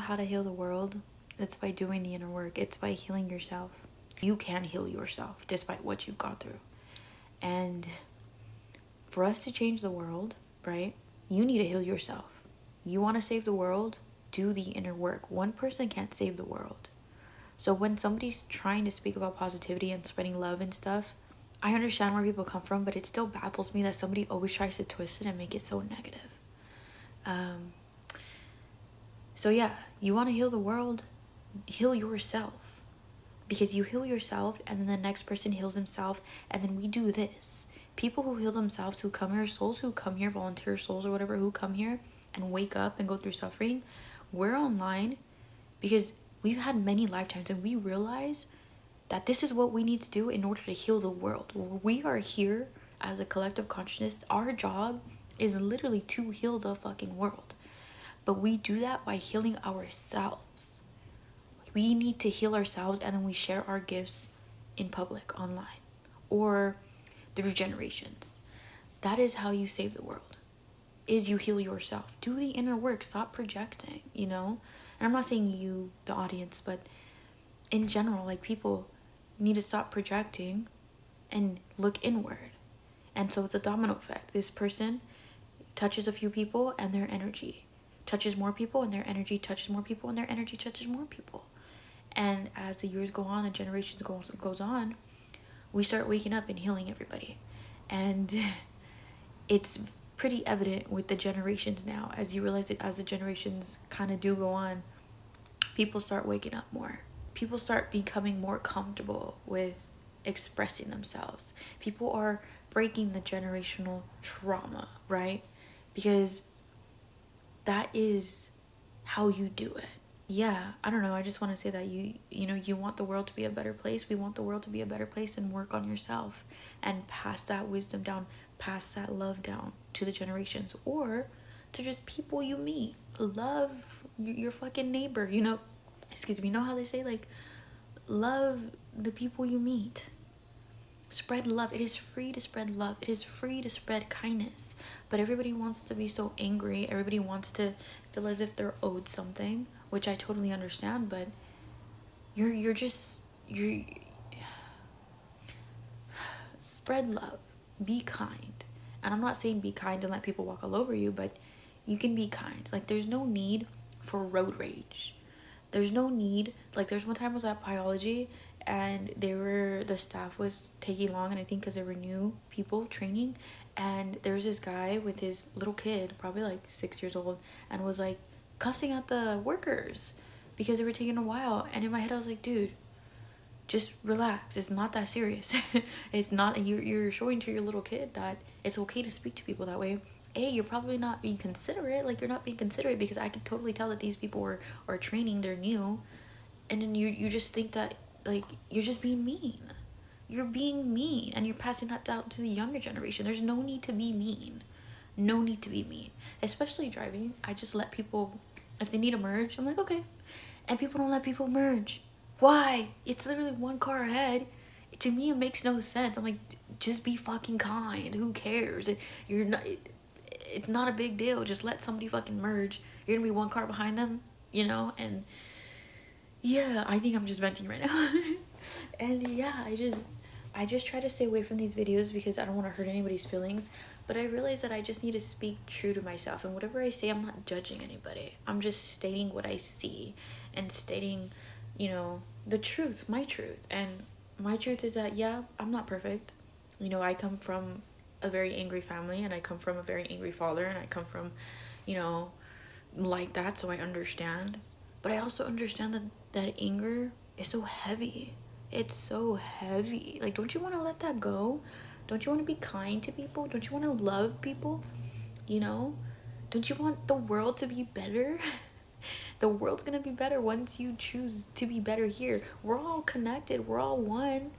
how to heal the world? It's by doing the inner work. It's by healing yourself. You can heal yourself despite what you've gone through. And for us to change the world, right, you need to heal yourself. You want to save the world? Do the inner work. One person can't save the world. So when somebody's trying to speak about positivity and spreading love and stuff, I understand where people come from, but it still baffles me that somebody always tries to twist it and make it so negative. So yeah, you want to heal the world, heal yourself. Because you heal yourself and then the next person heals himself, and then we do this. People who heal themselves, who come here, souls who come here, volunteer souls or whatever, who come here and wake up and go through suffering, we're online because we've had many lifetimes and we realize that this is what we need to do in order to heal the world. We are here as a collective consciousness. Our job is literally to heal the fucking world. But we do that by healing ourselves. We need to heal ourselves, and then we share our gifts in public, online, or through generations. That is how you save the world, is you heal yourself. Do the inner work. Stop projecting, you know? And I'm not saying you, the audience, but in general, like, people need to stop projecting and look inward. And so it's a domino effect. This person touches a few people and their energy touches more people, and their energy touches more people, and their energy touches more people. And as the years go on, the generations goes on, we start waking up and healing everybody. And it's pretty evident with the generations now, as you realize that as the generations kind of do go on, people start waking up more. People start becoming more comfortable with expressing themselves. People are breaking the generational trauma, right? Because that is how you do it. Yeah, I don't know. I just want to say that you want the world to be a better place. We want the world to be a better place, and work on yourself and pass that wisdom down, pass that love down to the generations, or to just people you meet. Love your fucking neighbor, excuse me, you know how they say, like, love the people you meet. Spread love. It is free to spread love. It is free to spread kindness. But everybody wants to be so angry. Everybody wants to feel as if they're owed something, which I totally understand. But you're spread love. Be kind. And I'm not saying be kind and let people walk all over you, but you can be kind. Like, there's no need for road rage. There's no need. Like, there's one time I was at biology, and the staff was taking long, and I think because they were new people training, and there was this guy with his little kid, probably like 6 years old, and was like cussing at the workers because they were taking a while. And in my head I was like, dude, just relax. It's not that serious. It's not. You're showing to your little kid that it's okay to speak to people that way. You're probably not being considerate. Like, you're not being considerate because I could totally tell that these people are training, they're new, and then you just think that, like, you're just being mean. You're being mean, and you're passing that down to the younger generation. There's no need to be mean. No need to be mean. Especially driving. I just let people, if they need a merge, I'm like, okay. And people don't let people merge. Why? It's literally one car ahead. To me, it makes no sense. I'm like, just be fucking kind. Who cares? It's not a big deal. Just let somebody fucking merge. You're gonna be one car behind them, and yeah, I think I'm just venting right now. And yeah, I just try to stay away from these videos because I don't want to hurt anybody's feelings, but I realize that I just need to speak true to myself, and whatever I say, I'm not judging anybody. I'm just stating what I see and stating, the truth, my truth. And my truth is that, yeah, I'm not perfect. I come from a very angry family, and I come from a very angry father, and I come from, like that, so I understand. But I also understand that anger is so heavy. It's so heavy. Like, don't you want to let that go? Don't you want to be kind to people? Don't you want to love people? Don't you want the world to be better? The world's gonna be better once you choose to be better here. We're all connected. We're all one.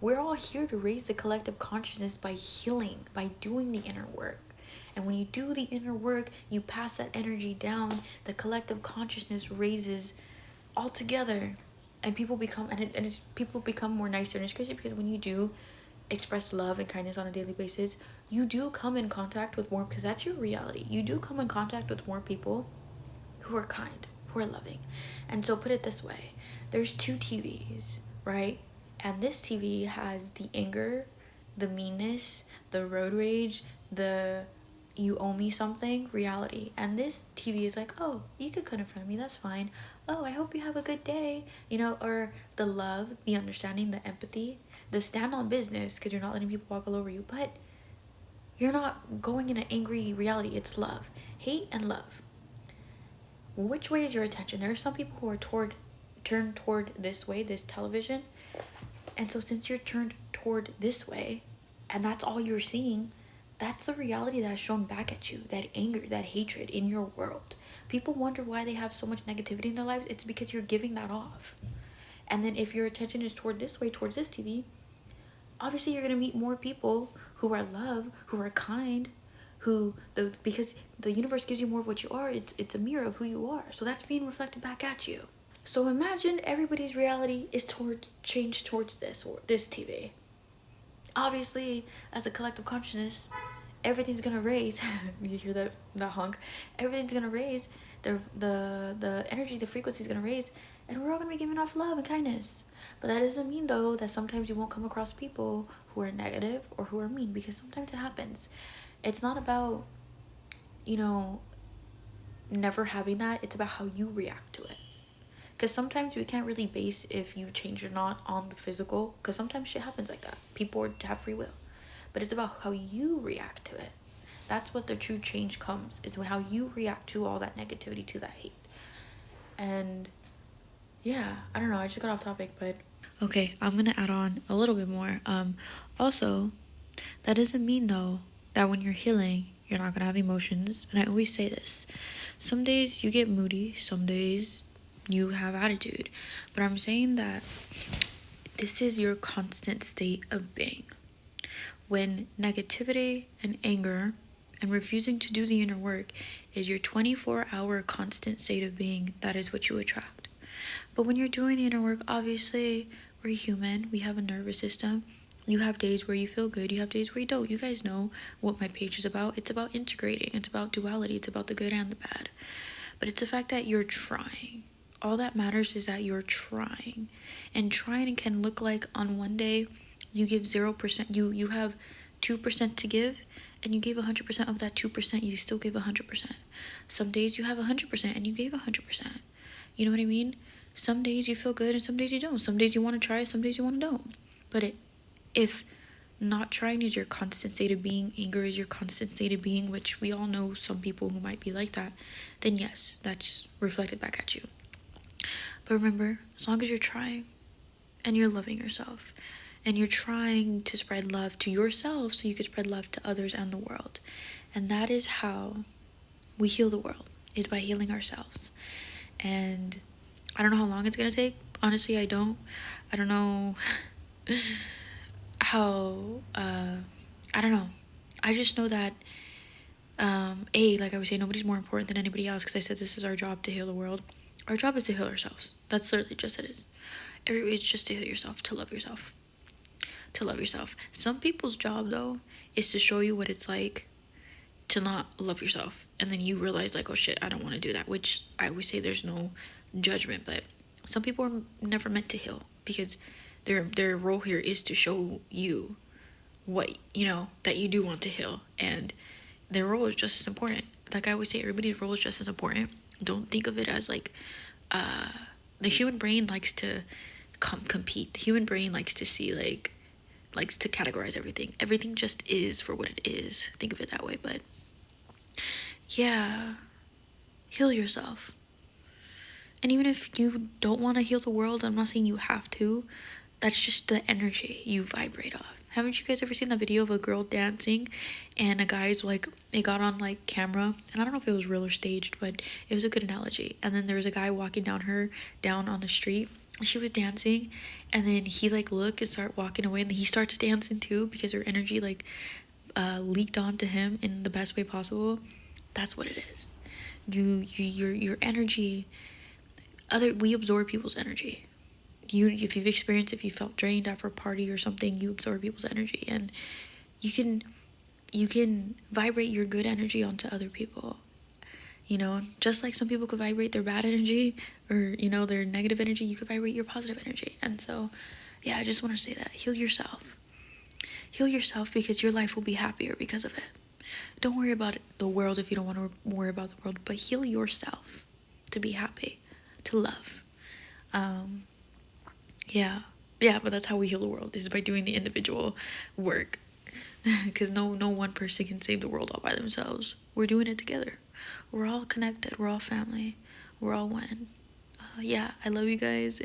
We're all here to raise the collective consciousness by healing, by doing the inner work. And when you do the inner work, you pass that energy down. The collective consciousness raises all together, and people become people become more nicer. And it's crazy because when you do express love and kindness on a daily basis, you do come in contact with more, because that's your reality. You do come in contact with more people who are kind, who are loving. And so put it this way, there's two TVs, right? And this TV has the anger, the meanness, the road rage, the you owe me something reality. And this TV is like, oh, you could cut in front of me, that's fine. Oh, I hope you have a good day, or the love, the understanding, the empathy, the stand on business, because you're not letting people walk all over you, but you're not going in an angry reality. It's love, hate, and love. Which way is your attention? There are some people who are turned toward this way, this television. And so since you're turned toward this way, and that's all you're seeing, that's the reality that's shown back at you. That anger, that hatred in your world. People wonder why they have so much negativity in their lives. It's because you're giving that off. And then if your attention is toward this way, towards this TV, obviously you're going to meet more people who are love, who are kind, because the universe gives you more of what you are. It's a mirror of who you are. So that's being reflected back at you. So imagine everybody's reality is changed towards this or this TV. Obviously, as a collective consciousness, everything's gonna raise. You hear that honk? Everything's gonna raise. The energy, the frequency is gonna raise, and we're all gonna be giving off love and kindness. But that doesn't mean though that sometimes you won't come across people who are negative or who are mean, because sometimes it happens. It's not about, never having that. It's about how you react to it. Because sometimes we can't really base if you change or not on the physical, because sometimes shit happens like that. People have free will. But it's about how you react to it. That's what the true change comes. It's how you react to all that negativity, to that hate. And yeah, I don't know. I just got off topic, but okay, I'm going to add on a little bit more. Also, that doesn't mean though that when you're healing, you're not going to have emotions. And I always say this. Some days you get moody. Some days you have attitude, but I'm saying that this is your constant state of being. When negativity and anger and refusing to do the inner work is your 24-hour constant state of being, that is what you attract. But when you're doing the inner work, obviously we're human, we have a nervous system. You have days where you feel good, you have days where you don't. You guys know what my page is about. It's about integrating, it's about duality, it's about the good and the bad. But it's the fact that you're trying. All that matters is that you're trying. And trying can look like on one day you give 0%, you have 2% to give, and you gave 100% of that 2%, you still give 100%. Some days you have 100% and you gave 100%. You know what I mean? Some days you feel good and some days you don't. Some days you want to try, some days you want to don't. But if not trying is your constant state of being, anger is your constant state of being, which we all know some people who might be like that, then yes, that's reflected back at you. But remember, as long as you're trying and you're loving yourself and you're trying to spread love to yourself so you can spread love to others and the world. And that is how we heal the world, is by healing ourselves. And I don't know how long it's going to take. Honestly, I don't know how, I don't know. I just know that, like I was saying, nobody's more important than anybody else, because I said this is our job to heal the world. Our job is to heal ourselves. That's literally just it is. It's just to heal yourself, to love yourself. To love yourself. Some people's job, though, is to show you what it's like to not love yourself. And then you realize, like, oh shit, I don't want to do that. Which I always say there's no judgment. But some people are never meant to heal, because their role here is to show you what, that you do want to heal. And their role is just as important. Like I always say, everybody's role is just as important. Don't think of it as like the human brain likes to compete. The human brain likes to see, likes to categorize everything. Everything just is for what it is. Think of it that way. But yeah, heal yourself. And even if you don't want to heal the world, I'm not saying you have to. That's just the energy you vibrate off. Haven't you guys ever seen the video of a girl dancing and a guy's it got on camera, and I don't know if it was real or staged, but it was a good analogy. And then there was a guy walking down on the street. She was dancing, and then he looked and started walking away, and then he starts dancing too, because her energy leaked onto him in the best way possible. That's what it is. Your energy. We absorb people's energy. If you felt drained after a party or something, you absorb people's energy, and you can vibrate your good energy onto other people. You know, just like some people could vibrate their bad energy or, you know, their negative energy, you could vibrate your positive energy. And so, yeah, I just want to say that. Heal yourself. Heal yourself, because your life will be happier because of it. Don't worry about the world if you don't want to worry about the world, but heal yourself to be happy, to love. Yeah, but that's how we heal the world, is by doing the individual work. Because no one person can save the world all by themselves. We're doing it together. We're all connected. We're all family. We're all one. Yeah, I love you guys.